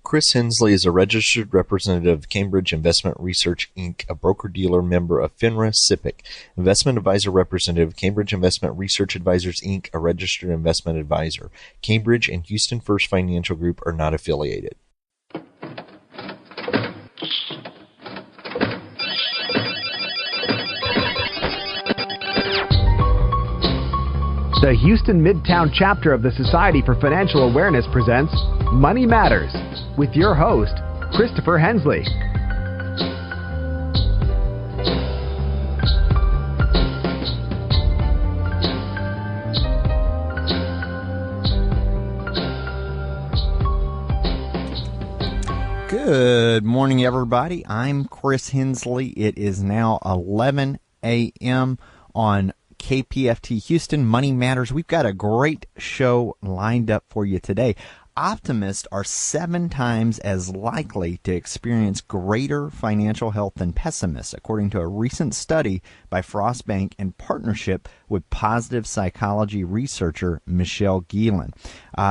Chris Hensley is a registered representative of Cambridge Investment Research, Inc., a broker-dealer member of FINRA SIPC, investment advisor representative of Cambridge Investment Research Advisors, Inc., a registered investment advisor. Cambridge and Houston First Financial Group are not affiliated. The Houston Midtown chapter of the Society for Financial Awareness presents Money Matters with your host, Christopher Hensley. Good morning, everybody. I'm Chris Hensley. It is now 11 a.m. on KPFT Houston Money Matters. We've got a great show lined up for you today. Optimists are 7 times as likely to experience greater financial health than pessimists, according to a recent study by Frost Bank in partnership with positive psychology researcher Michelle Gielan.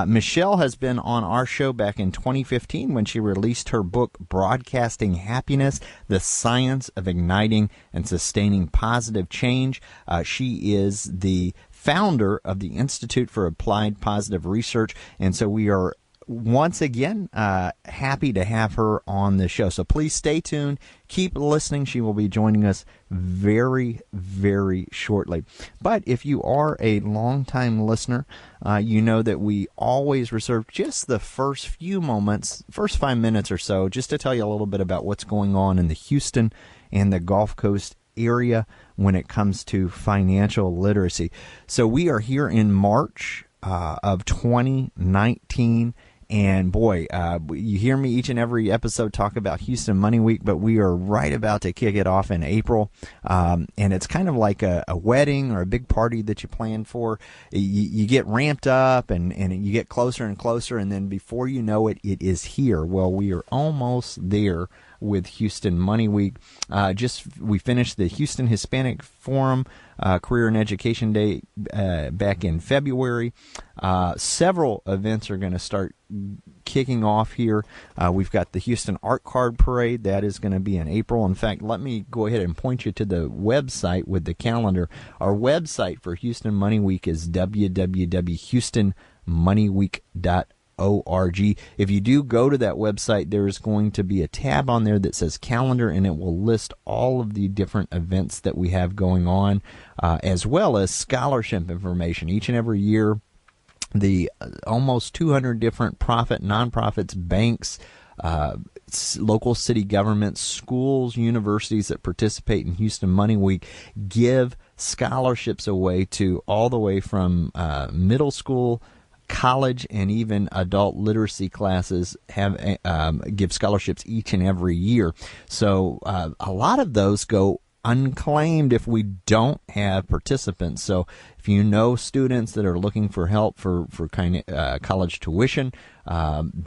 Michelle has been on our show back in 2015 when she released her book, Broadcasting Happiness, The Science of Igniting and Sustaining Positive Change. She is the founder of the Institute for Applied Positive Research, and so we are once again happy to have her on the show. So please stay tuned. Keep listening. She will be joining us very, very shortly. But if you are a longtime listener, you know that we always reserve just the first few moments, first 5 minutes or so, just to tell you a little bit about what's going on in the Houston and the Gulf Coast area when it comes to financial literacy. So we are here in March of 2019, and boy, you hear me each and every episode talk about Houston Money Week, but we are right about to kick it off in April, and it's kind of like a wedding or a big party that you plan for. You get ramped up, and you get closer and closer, and then before you know it, it is here. Well, we are almost there with Houston Money Week. We finished the Houston Hispanic Forum Career and Education Day back in February. Several events are going to start kicking off here. We've got the Houston Art Card Parade. That is going to be in April. In fact, let me go ahead and point you to the website with the calendar. Our website for Houston Money Week is www.houstonmoneyweek.org. If you do go to that website, there is going to be a tab on there that says calendar, and it will list all of the different events that we have going on, as well as scholarship information. Each and every year, the almost 200 different nonprofits, banks, local city governments, schools, universities that participate in Houston Money Week give scholarships away to all the way from middle school, college, and even adult literacy classes give scholarships each and every year. So a lot of those go unclaimed if we don't have participants. So if you know students that are looking for help for college tuition,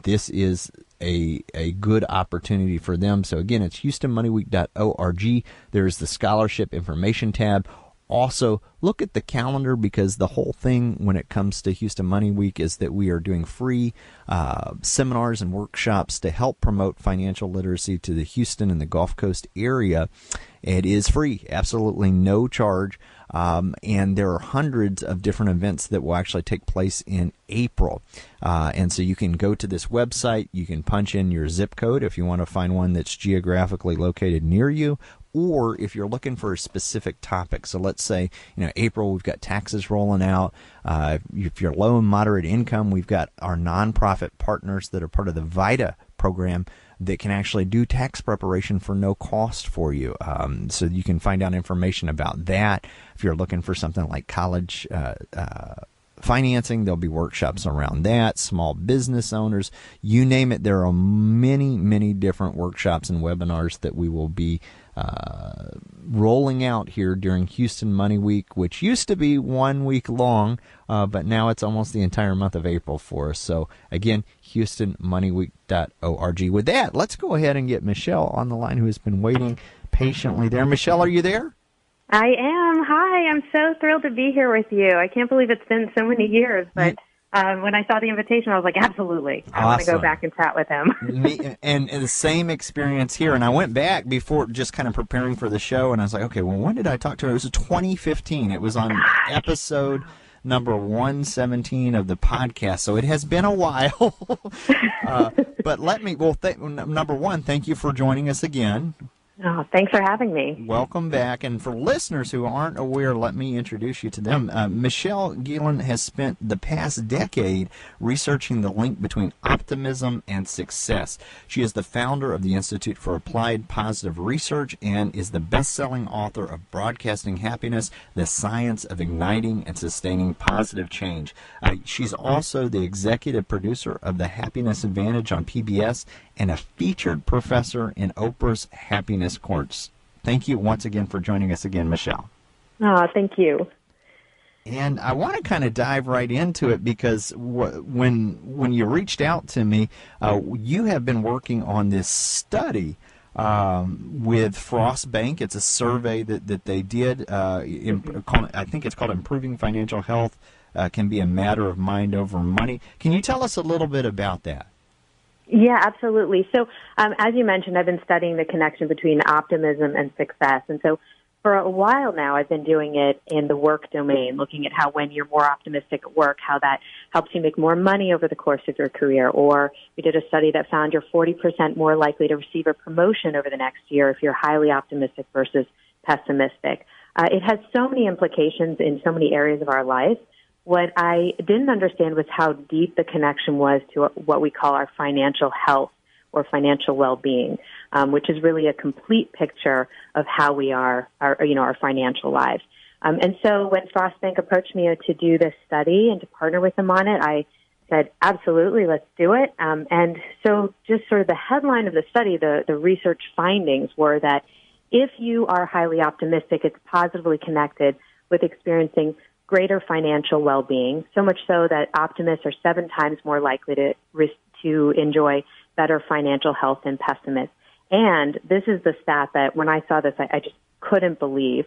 this is a good opportunity for them. So again, it's HoustonMoneyWeek.org. There's the scholarship information tab. Also, look at the calendar, because the whole thing when it comes to Houston Money Week is that we are doing free seminars and workshops to help promote financial literacy to the Houston and the Gulf Coast area. It is free, absolutely no charge, and there are hundreds of different events that will actually take place in April. And so you can go to this website, you can punch in your zip code if you want to find one that's geographically located near you, or if you're looking for a specific topic. So let's say, April, we've got taxes rolling out. If you're low and moderate income, we've got our nonprofit partners that are part of the VITA program that can actually do tax preparation for no cost for you. So you can find out information about that. If you're looking for something like college financing, there'll be workshops around that. Small business owners, you name it. There are many, many different workshops and webinars that we will be rolling out here during Houston Money Week, which used to be 1 week long, but now it's almost the entire month of April for us. So again, HoustonMoneyWeek.org. With that, let's go ahead and get Michelle on the line, who has been waiting patiently there. Michelle, are you there? I am. Hi, I'm so thrilled to be here with you. I can't believe it's been so many years, but when I saw the invitation, I was like, absolutely. I want to go back and chat with him. and the same experience here. And I went back before just kind of preparing for the show, and I was like, okay, well, when did I talk to her? It was 2015. It was on episode number 117 of the podcast. So it has been a while. But number one, thank you for joining us again. Oh, thanks for having me. Welcome back. And for listeners who aren't aware, let me introduce you to them. Michelle Gielan has spent the past decade researching the link between optimism and success. She is the founder of the Institute for Applied Positive Research and is the best-selling author of Broadcasting Happiness, The Science of Igniting and Sustaining Positive Change. She's also the executive producer of the Happiness Advantage on PBS and a featured professor in Oprah's Happiness Course. Thank you once again for joining us again, Michelle. Oh, thank you. And I want to kind of dive right into it because when you reached out to me, you have been working on this study with Frost Bank. It's a survey that they did. I think it's called Improving Financial Health Can Be a Matter of Mind Over Money. Can you tell us a little bit about that? Yeah, absolutely. So as you mentioned, I've been studying the connection between optimism and success. And so for a while now, I've been doing it in the work domain, looking at how when you're more optimistic at work, how that helps you make more money over the course of your career. Or we did a study that found you're 40% more likely to receive a promotion over the next year if you're highly optimistic versus pessimistic. It has so many implications in so many areas of our life. What I didn't understand was how deep the connection was to what we call our financial health or financial well-being, which is really a complete picture of how we are, our financial lives. And so when Frost Bank approached me to do this study and to partner with them on it, I said, absolutely, let's do it. And so just sort of the headline of the study, the research findings were that if you are highly optimistic, it's positively connected with experiencing greater financial well-being, so much so that optimists are 7 times more likely to enjoy better financial health than pessimists. And this is the stat that when I saw this, I just couldn't believe.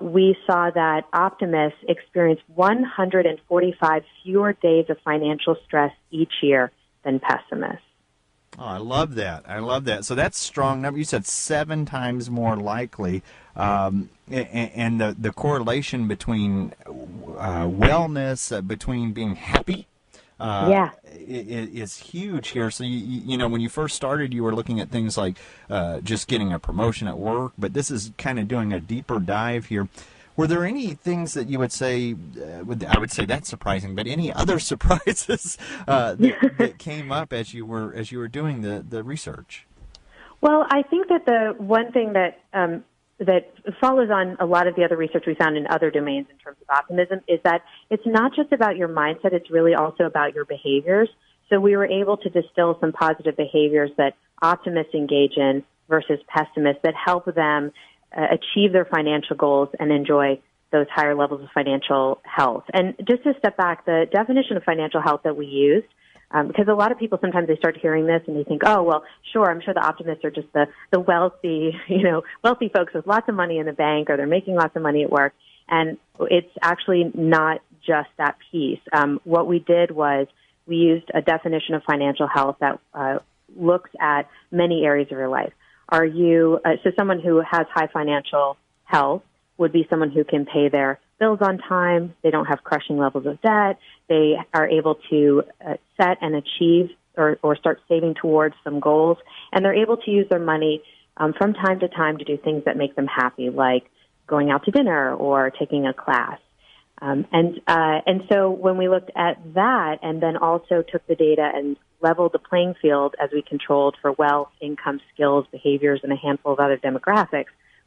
We saw that optimists experience 145 fewer days of financial stress each year than pessimists. Oh, I love that. I love that. So that's a strong number. You said 7 times more likely. And the correlation between wellness, between being happy, is huge here. So, you know, when you first started, you were looking at things like just getting a promotion at work, but this is kind of doing a deeper dive here. Were there any things that you would say, I would say that's surprising, but any other surprises that came up as you were doing the research? Well, I think that the one thing that follows on a lot of the other research we found in other domains in terms of optimism is that it's not just about your mindset, it's really also about your behaviors. So we were able to distill some positive behaviors that optimists engage in versus pessimists that help them achieve their financial goals and enjoy those higher levels of financial health. And just to step back, the definition of financial health that we used, because a lot of people sometimes they start hearing this and they think, oh, well, sure, I'm sure the optimists are just the wealthy, wealthy folks with lots of money in the bank, or they're making lots of money at work. And it's actually not just that piece. What we did was we used a definition of financial health that looks at many areas of your life. Are you, so someone who has high financial health would be someone who can pay their bills on time, they don't have crushing levels of debt, they are able to set and achieve or start saving towards some goals, and they're able to use their money from time to time to do things that make them happy, like going out to dinner or taking a class. And so when we looked at that and then also took the data and leveled the playing field as we controlled for wealth, income, skills, behaviors, and a handful of other demographics,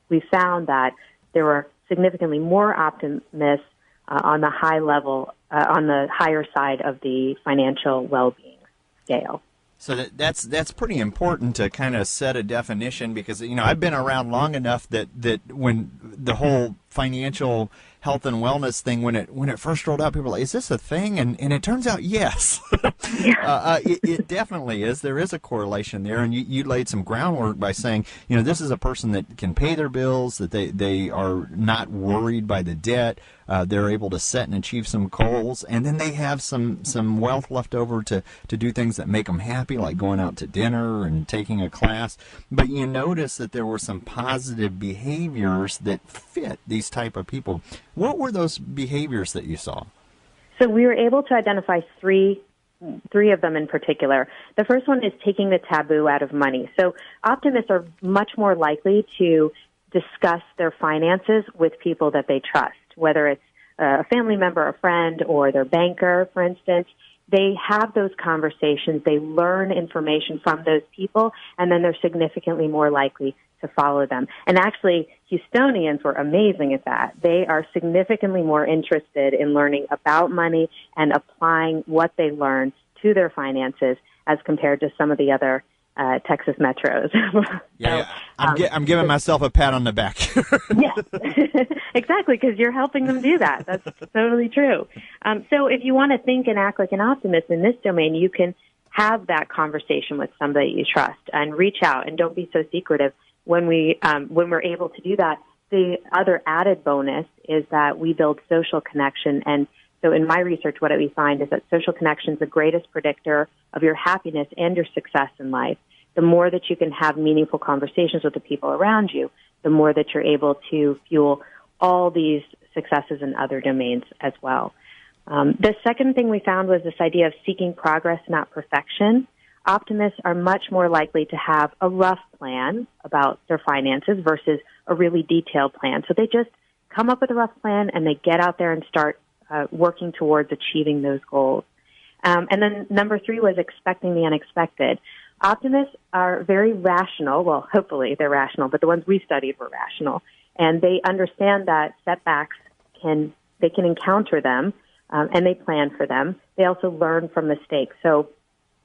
we found that there were significantly more optimists on the high level, on the higher side of the financial well-being scale. So that's pretty important to kind of set a definition, because I've been around long enough that when the whole financial health and wellness thing, when it first rolled out, people were like, is this a thing? And it turns out, yes. It definitely is. There is a correlation there, and you laid some groundwork by saying, this is a person that can pay their bills, that they are not worried by the debt, they're able to set and achieve some goals, and then they have some wealth left over to do things that make them happy, like going out to dinner and taking a class. But you notice that there were some positive behaviors that fit these type of people. What were those behaviors that you saw? So we were able to identify three of them in particular. The first one is taking the taboo out of money. So optimists are much more likely to discuss their finances with people that they trust, whether it's a family member, a friend, or their banker, for instance. They have those conversations, they learn information from those people, and then they're significantly more likely to follow them. And actually, Houstonians were amazing at that. They are significantly more interested in learning about money and applying what they learn to their finances as compared to some of the other Texas metros. I'm giving myself a pat on the back. Yes, exactly, because you're helping them do that. That's totally true. So if you want to think and act like an optimist in this domain, you can have that conversation with somebody you trust and reach out, and don't be so secretive. When we're able to do that, the other added bonus is that we build social connection. And so in my research, what we find is that social connection is the greatest predictor of your happiness and your success in life. The more that you can have meaningful conversations with the people around you, the more that you're able to fuel all these successes in other domains as well. The second thing we found was this idea of seeking progress, not perfection. Optimists are much more likely to have a rough plan about their finances versus a really detailed plan. So they just come up with a rough plan and they get out there and start working towards achieving those goals. And then number 3 was expecting the unexpected. Optimists are very rational. Well, hopefully they're rational, but the ones we studied were rational. And they understand that setbacks they can encounter them, and they plan for them. They also learn from mistakes. So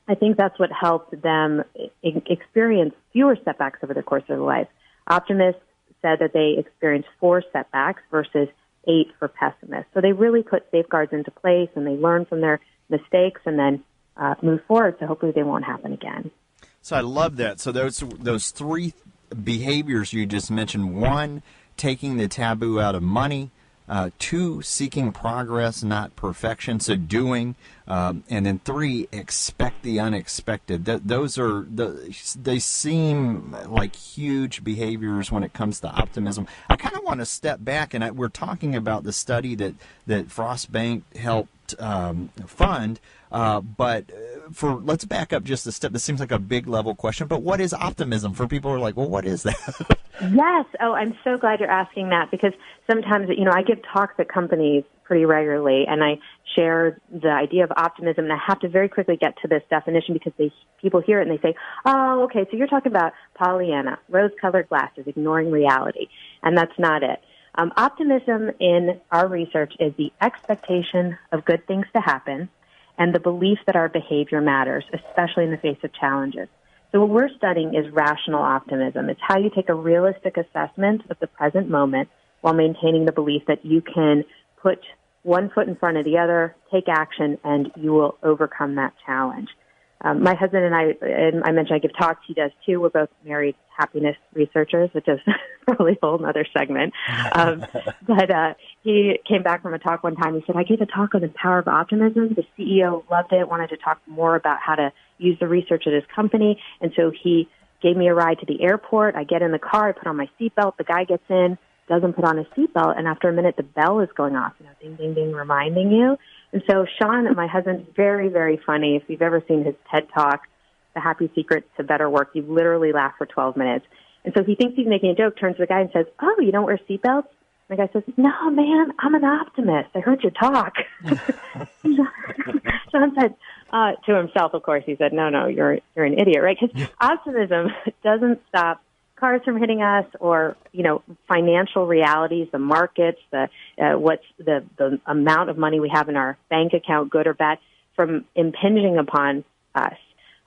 I think that's what helped them experience fewer setbacks over the course of their life. Optimists said that they experienced 4 setbacks versus 8 for pessimists. So they really put safeguards into place, and they learn from their mistakes and then move forward, so hopefully they won't happen again. So I love that. So those 3 behaviors you just mentioned: 1, taking the taboo out of money; 2, seeking progress, not perfection, so doing; and then 3, expect the unexpected. They seem like huge behaviors when it comes to optimism. I kind of want to step back, and we're talking about the study that Frost Bank helped fund. But let's back up just a step. This seems like a big level question, but what is optimism for people who are like, well, what is that? Yes. Oh, I'm so glad you're asking that, because sometimes, I give talks at companies pretty regularly, and I share the idea of optimism, and I have to very quickly get to this definition because people hear it and they say, oh, okay, so you're talking about Pollyanna, rose-colored glasses, ignoring reality, and that's not it. Optimism in our research is the expectation of good things to happen and the belief that our behavior matters, especially in the face of challenges. So what we're studying is rational optimism. It's how you take a realistic assessment of the present moment while maintaining the belief that you can put one foot in front of the other, take action, and you will overcome that challenge. My husband and I mentioned I give talks, he does too. We're both married happiness researchers, which is probably a whole other segment. But he came back from a talk one time. He said, I gave a talk on the power of optimism. The CEO loved it, wanted to talk more about how to use the research at his company. And so he gave me a ride to the airport. I get in the car, I put on my seatbelt. The guy gets in, doesn't put on his seatbelt, and after a minute, the bell is going off, ding, ding, ding, reminding you. And so Sean, my husband, very, very funny. If you've ever seen his TED Talk, The Happy Secret to Better Work, you literally laugh for 12 minutes. And so he thinks he's making a joke, turns to the guy and says, oh, you don't wear seatbelts? And the guy says, no, man, I'm an optimist. I heard you talk. Sean said to himself, of course, he said, no, you're an idiot, right? Because optimism doesn't stop cars from hitting us, or financial realities, the markets, what's the amount of money we have in our bank account, good or bad, from impinging upon us.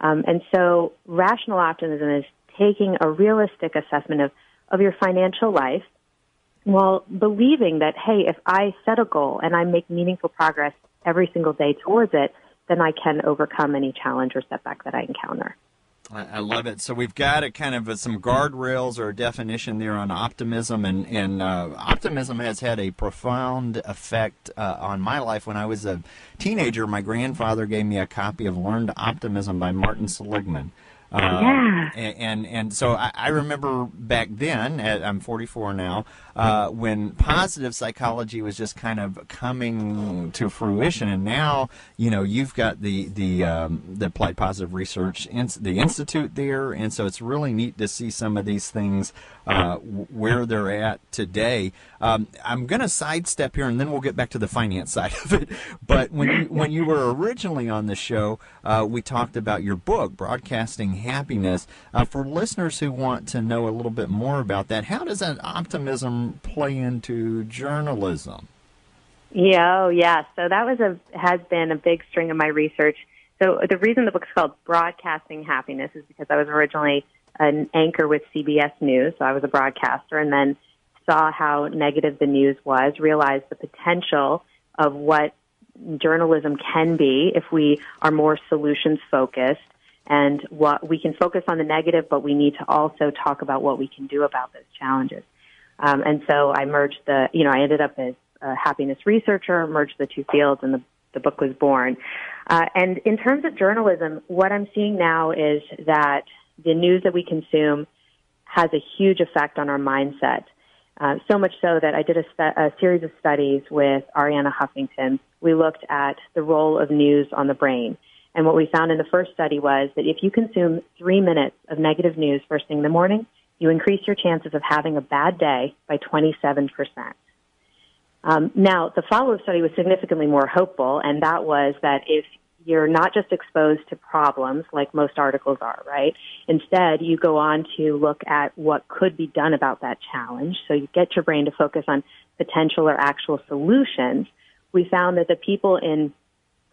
And so rational optimism is taking a realistic assessment of your financial life Well, believing that, hey, if I set a goal and I make meaningful progress every single day towards it, then I can overcome any challenge or setback that I encounter. I love it. So we've got a kind of some guardrails or a definition there on optimism, and optimism has had a profound effect on my life. When I was a teenager, my grandfather gave me a copy of Learn to Optimism by Martin Seligman. And so I remember back then, I'm 44 now, when positive psychology was just kind of coming to fruition, and now you've got the Applied Positive Research the Institute there, and so it's really neat to see some of these things where they're at today. I'm going to sidestep here, and then we'll get back to the finance side of it. But when you were originally on the show, we talked about your book, Broadcasting Happiness. For listeners who want to know a little bit more about that, how does that optimism play into journalism? Yeah, so that has been a big string of my research. So the reason the book's called Broadcasting Happiness is because I was originally an anchor with CBS News, so I was a broadcaster, and then saw how negative the news was, realized the potential of what journalism can be if we are more solutions-focused, and what we can focus on the negative, but we need to also talk about what we can do about those challenges. And so I merged I ended up as a happiness researcher, merged the two fields, and the book was born. And in terms of journalism, what I'm seeing now is that the news that we consume has a huge effect on our mindset. So much so that I did a series of studies with Arianna Huffington. We looked at the role of news on the brain. And what we found in the first study was that if you consume 3 minutes of negative news first thing in the morning, you increase your chances of having a bad day by 27%. Now, the follow-up study was significantly more hopeful, and that was that if you're not just exposed to problems like most articles are, right? Instead, you go on to look at what could be done about that challenge. So you get your brain to focus on potential or actual solutions. We found that the people in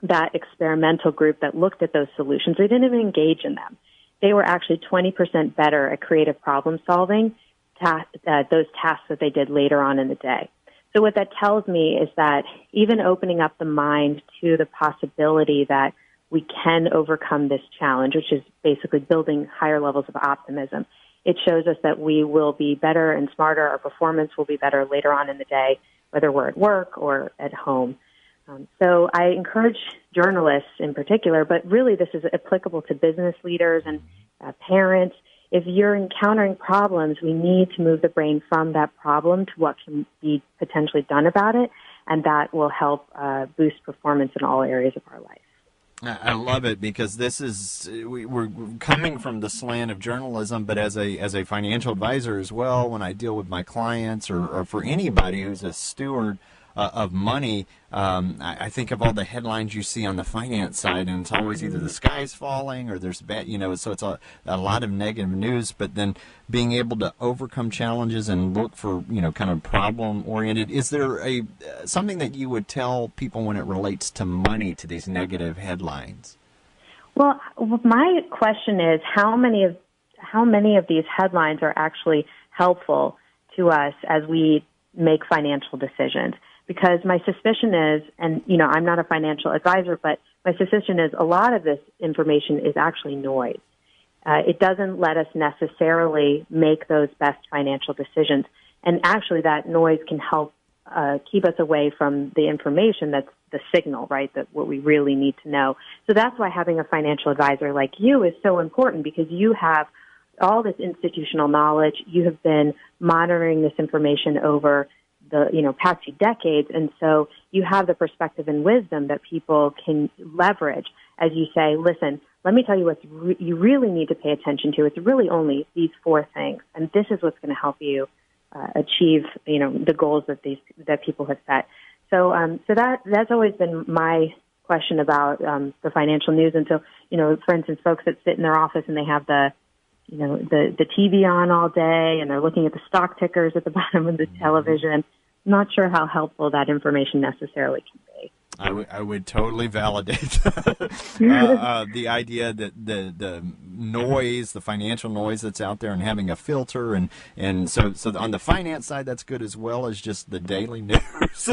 that experimental group that looked at those solutions, they didn't even engage in them. They were actually 20% better at creative problem solving, those tasks that they did later on in the day. So what that tells me is that even opening up the mind to the possibility that we can overcome this challenge, which is basically building higher levels of optimism, it shows us that we will be better and smarter. Our performance will be better later on in the day, whether we're at work or at home. So I encourage journalists in particular, but really this is applicable to business leaders and parents. If you're encountering problems, we need to move the brain from that problem to what can be potentially done about it, and that will help boost performance in all areas of our life. I love it because this is we're coming from the slant of journalism, but as a financial advisor as well, when I deal with my clients or for anybody who's a steward of money, I think of all the headlines you see on the finance side, and it's always either the sky's falling or there's bad, so it's a lot of negative news. But then being able to overcome challenges and look for, kind of problem oriented. Is there something that you would tell people when it relates to money, to these negative headlines? Well, my question is how many of these headlines are actually helpful to us as we make financial decisions? Because my suspicion is, and, I'm not a financial advisor, but my suspicion is a lot of this information is actually noise. It doesn't let us necessarily make those best financial decisions. And actually that noise can help keep us away from the information that's the signal, right, that what we really need to know. So that's why having a financial advisor like you is so important, because you have all this institutional knowledge. You have been monitoring this information over the past few decades, and so you have the perspective and wisdom that people can leverage as you say, listen, let me tell you what you really need to pay attention to. It's really only these 4 things, and this is what's going to help you achieve the goals that people have set. So that's always been my question about the financial news. And so for instance, folks that sit in their office and they have the TV on all day and they're looking at the stock tickers at the bottom of the television. I'm not sure how helpful that information necessarily can be. I would totally validate the idea that the noise, the financial noise that's out there, and having a filter, and so on the finance side, that's good, as well as just the daily news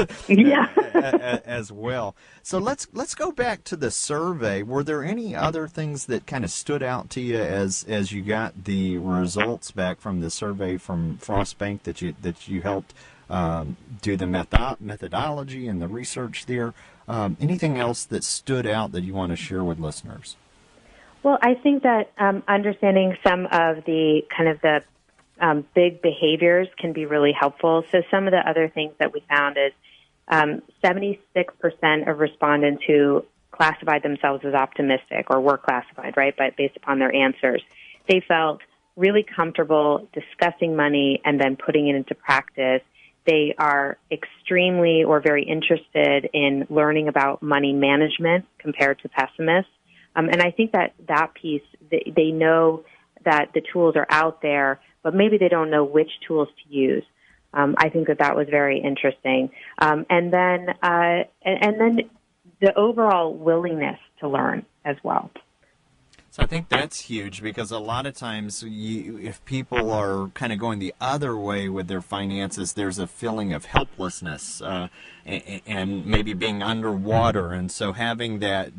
as well. So let's go back to the survey. Were there any other things that kind of stood out to you as you got the results back from the survey from Frost Bank that you helped do the methodology and the research there? Anything else that stood out that you want to share with listeners? Well, I think that understanding some of the kind of the big behaviors can be really helpful. So some of the other things that we found is 76% of respondents who classified themselves as optimistic, or were classified, right, but based upon their answers, they felt really comfortable discussing money and then putting it into practice. They are extremely or very interested in learning about money management compared to pessimists. And I think that piece, they know that the tools are out there, but maybe they don't know which tools to use. I think that was very interesting. And then the overall willingness to learn as well. So I think that's huge, because a lot of times if people are kind of going the other way with their finances, there's a feeling of helplessness and maybe being underwater. And so having that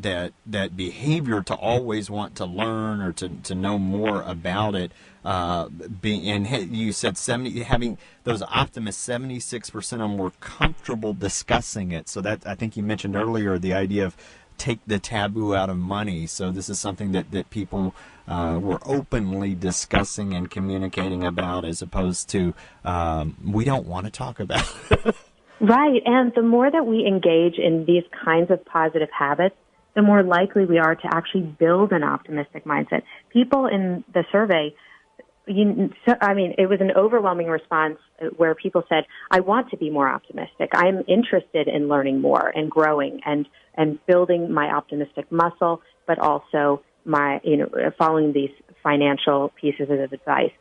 behavior to always want to learn or to know more about it, and you said having those optimists, 76% of them were comfortable discussing it. So that, I think you mentioned earlier, the idea of take the taboo out of money. So this is something that people were openly discussing and communicating about, as opposed to we don't want to talk about it. Right. And the more that we engage in these kinds of positive habits, the more likely we are to actually build an optimistic mindset. People in the survey, it was an overwhelming response where people said, I want to be more optimistic. I'm interested in learning more and growing and building my optimistic muscle, but also following these financial pieces of advice.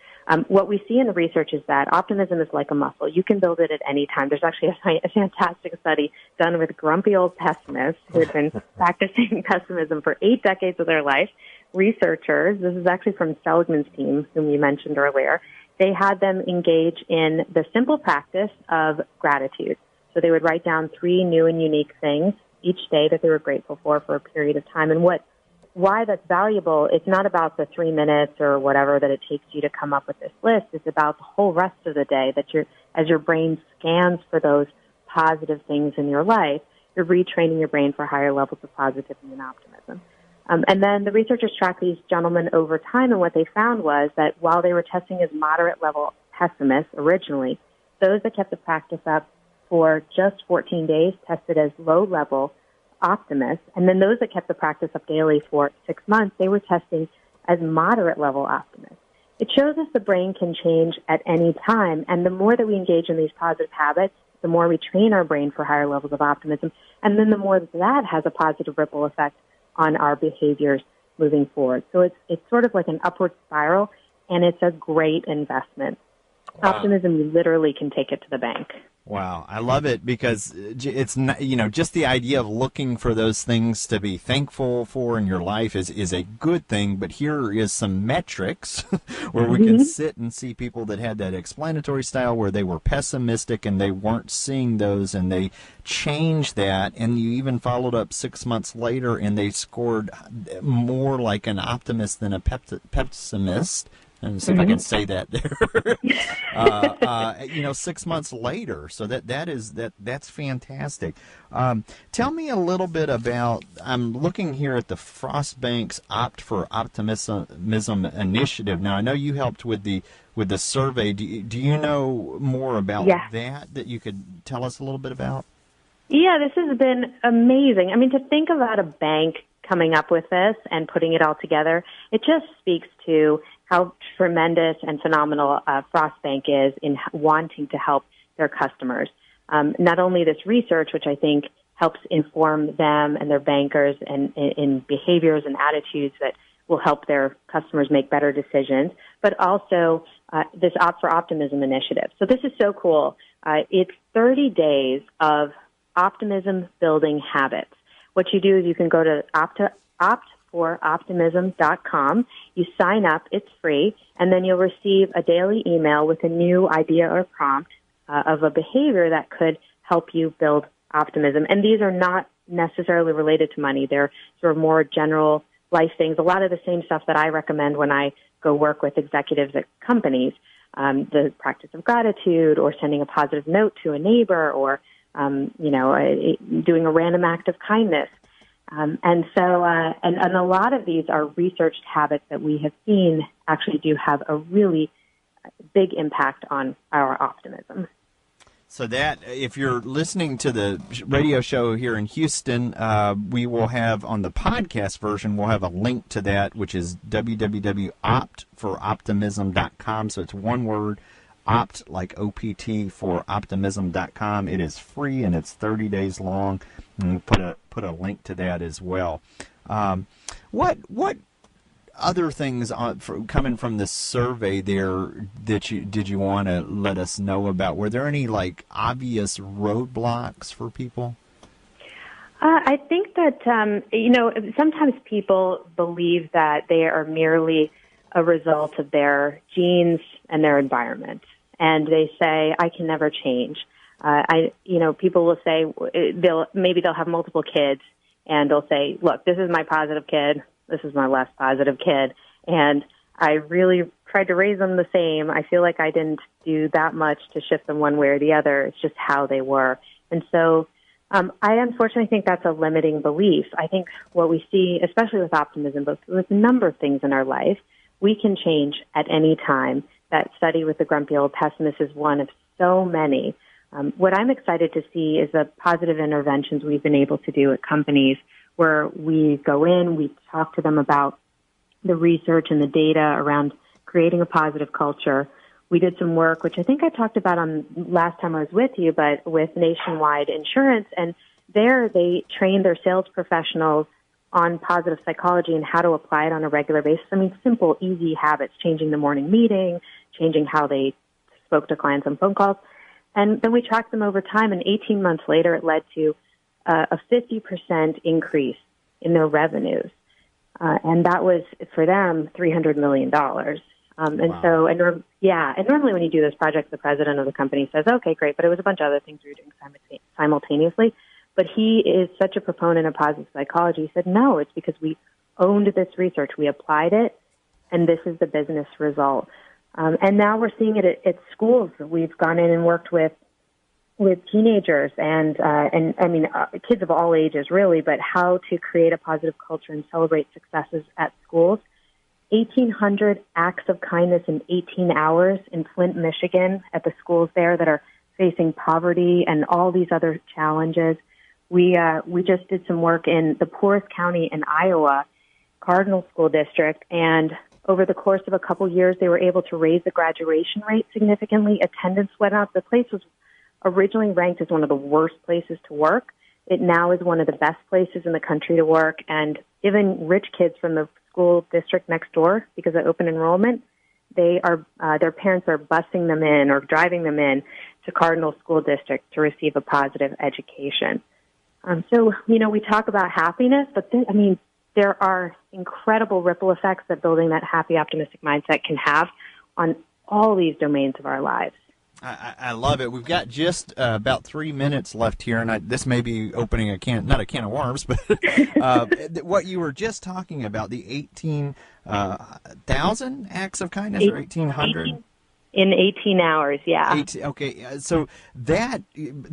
What we see in the research is that optimism is like a muscle. You can build it at any time. There's actually a fantastic study done with grumpy old pessimists who had been practicing pessimism for 8 decades of their life. Researchers, this is actually from Seligman's team, whom you mentioned earlier, they had them engage in the simple practice of gratitude. So they would write down 3 new and unique things each day that they were grateful for a period of time. And why that's valuable, it's not about the 3 minutes or whatever that it takes you to come up with this list. It's about the whole rest of the day, that as your brain scans for those positive things in your life, you're retraining your brain for higher levels of positivity and optimism. And then the researchers tracked these gentlemen over time, and what they found was that while they were testing as moderate-level pessimists originally, those that kept the practice up for just 14 days tested as low-level optimists, and then those that kept the practice up daily for 6 months, they were testing as moderate-level optimists. It shows us the brain can change at any time, and the more that we engage in these positive habits, the more we train our brain for higher levels of optimism, and then the more that has a positive ripple effect on our behaviors moving forward. So it's sort of like an upward spiral, and it's a great investment. Wow. Optimism, you literally can take it to the bank. Wow, I love it, because it's not, just the idea of looking for those things to be thankful for in your life is a good thing. But here is some metrics where we can sit and see people that had that explanatory style where they were pessimistic and they weren't seeing those, and they changed that. And you even followed up 6 months later, and they scored more like an optimist than a pessimist. And see if I can say that there. 6 months later. So that's fantastic. Tell me a little bit about, I'm looking here at the Frost Bank's Opt for Optimism initiative. Now, I know you helped with the survey. Do you know more about that you could tell us a little bit about? Yeah, this has been amazing. I mean, to think about a bank coming up with this and putting it all together, it just speaks to how tremendous and phenomenal Frost Bank is in wanting to help their customers. Not only this research, which I think helps inform them and their bankers and in behaviors and attitudes that will help their customers make better decisions, but also this Opt for Optimism initiative. So this is so cool. It's 30 days of Optimism Building Habits. What you do is you can go to optforoptimism.com. You sign up. It's free. And then you'll receive a daily email with a new idea or prompt of a behavior that could help you build optimism. And these are not necessarily related to money. They're sort of more general life things, a lot of the same stuff that I recommend when I go work with executives at companies, the practice of gratitude or sending a positive note to a neighbor or, doing a random act of kindness. And a lot of these are researched habits that we have seen actually do have a really big impact on our optimism. So that, if you're listening to the radio show here in Houston, we will have on the podcast version, we'll have a link to that, which is www.optforoptimism.com. So it's one word, opt, like OPT, for optimism.com. It is free and it's 30 days long. And we'll put a link to that as well. What other things coming from this survey there that did you want to let us know about? Were there any obvious roadblocks for people? I think that sometimes people believe that they are merely a result of their genes and their environment, and they say, "I can never change." People will say they'll have multiple kids, and they'll say, "Look, this is my positive kid. This is my less positive kid, and I really tried to raise them the same. I feel like I didn't do that much to shift them one way or the other. It's just how they were." And so I unfortunately think that's a limiting belief. I think what we see, especially with optimism, but with a number of things in our life, we can change at any time. That study with the grumpy old pessimist is one of so many. What I'm excited to see is the positive interventions we've been able to do at companies where we go in, we talk to them about the research and the data around creating a positive culture. We did some work, which I think I talked about on last time I was with you, but with Nationwide Insurance, and there they trained their sales professionals on positive psychology and how to apply it on a regular basis. I mean, simple, easy habits, changing the morning meeting, changing how they spoke to clients on phone calls. And then we tracked them over time, and 18 months later, it led to a 50% increase in their revenues. And that was, for them, $300 million. And normally when you do this project, the president of the company says, "Okay, great," but it was a bunch of other things we were doing simultaneously. But he is such a proponent of positive psychology. He said, "No, it's because we owned this research, we applied it, and this is the business result." And now we're seeing it at schools. We've gone in and worked with teenagers and kids of all ages, really, but how to create a positive culture and celebrate successes at schools. 1,800 acts of kindness in 18 hours in Flint, Michigan, at the schools there that are facing poverty and all these other challenges. We just did some work in the poorest county in Iowa, Cardinal School District, and over the course of a couple years, they were able to raise the graduation rate significantly. Attendance went up. The place was originally ranked as one of the worst places to work. It now is one of the best places in the country to work, and even rich kids from the school district next door, because of open enrollment, their parents are busing them in or driving them in to Cardinal School District to receive a positive education. So we talk about happiness, but there are incredible ripple effects that building that happy, optimistic mindset can have on all these domains of our lives. I love it. We've got just about 3 minutes left here, and this may be opening not a can of worms, but what you were just talking about, the 18,000 acts of kindness, or 1,800? In 18 hours, yeah. Okay, so the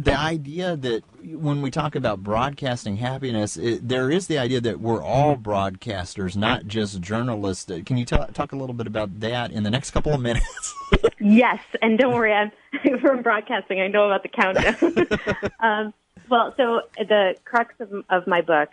idea that when we talk about broadcasting happiness, there is the idea that we're all broadcasters, not just journalists. Can you talk a little bit about that in the next couple of minutes? Yes, and don't worry, I'm from broadcasting. I know about the countdown. So the crux of my book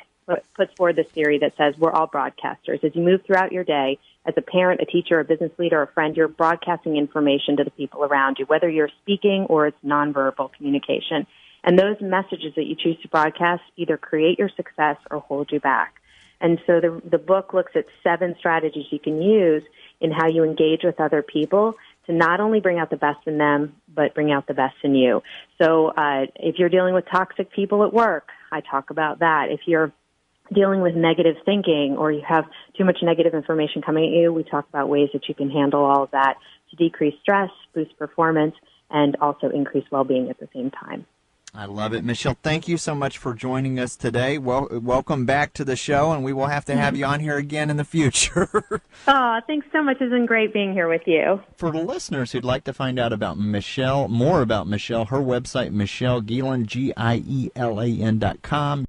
puts forward this theory that says we're all broadcasters. As you move throughout your day, as a parent, a teacher, a business leader, a friend, you're broadcasting information to the people around you, whether you're speaking or it's nonverbal communication. And those messages that you choose to broadcast either create your success or hold you back. And so the book looks at 7 strategies you can use in how you engage with other people to not only bring out the best in them, but bring out the best in you. So if you're dealing with toxic people at work, I talk about that. If you're dealing with negative thinking or you have too much negative information coming at you, we talk about ways that you can handle all of that to decrease stress, boost performance, and also increase well-being at the same time. I love it. Michelle, thank you so much for joining us today. Well, welcome back to the show, and we will have to have you on here again in the future. Oh, thanks so much. It's been great being here with you. For the listeners who'd like to find out about Michelle, more about Michelle, her website, Michelle Gielan, GIELAN.com.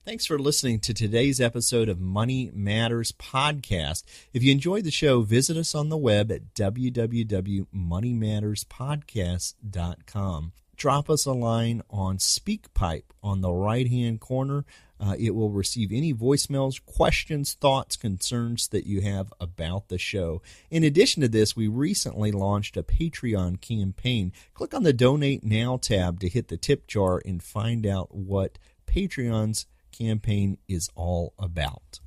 Thanks for listening to today's episode of Money Matters Podcast. If you enjoyed the show, visit us on the web at www.moneymatterspodcast.com. Drop us a line on SpeakPipe on the right-hand corner. It will receive any voicemails, questions, thoughts, concerns that you have about the show. In addition to this, we recently launched a Patreon campaign. Click on the Donate Now tab to hit the tip jar and find out what Patreon's campaign is all about.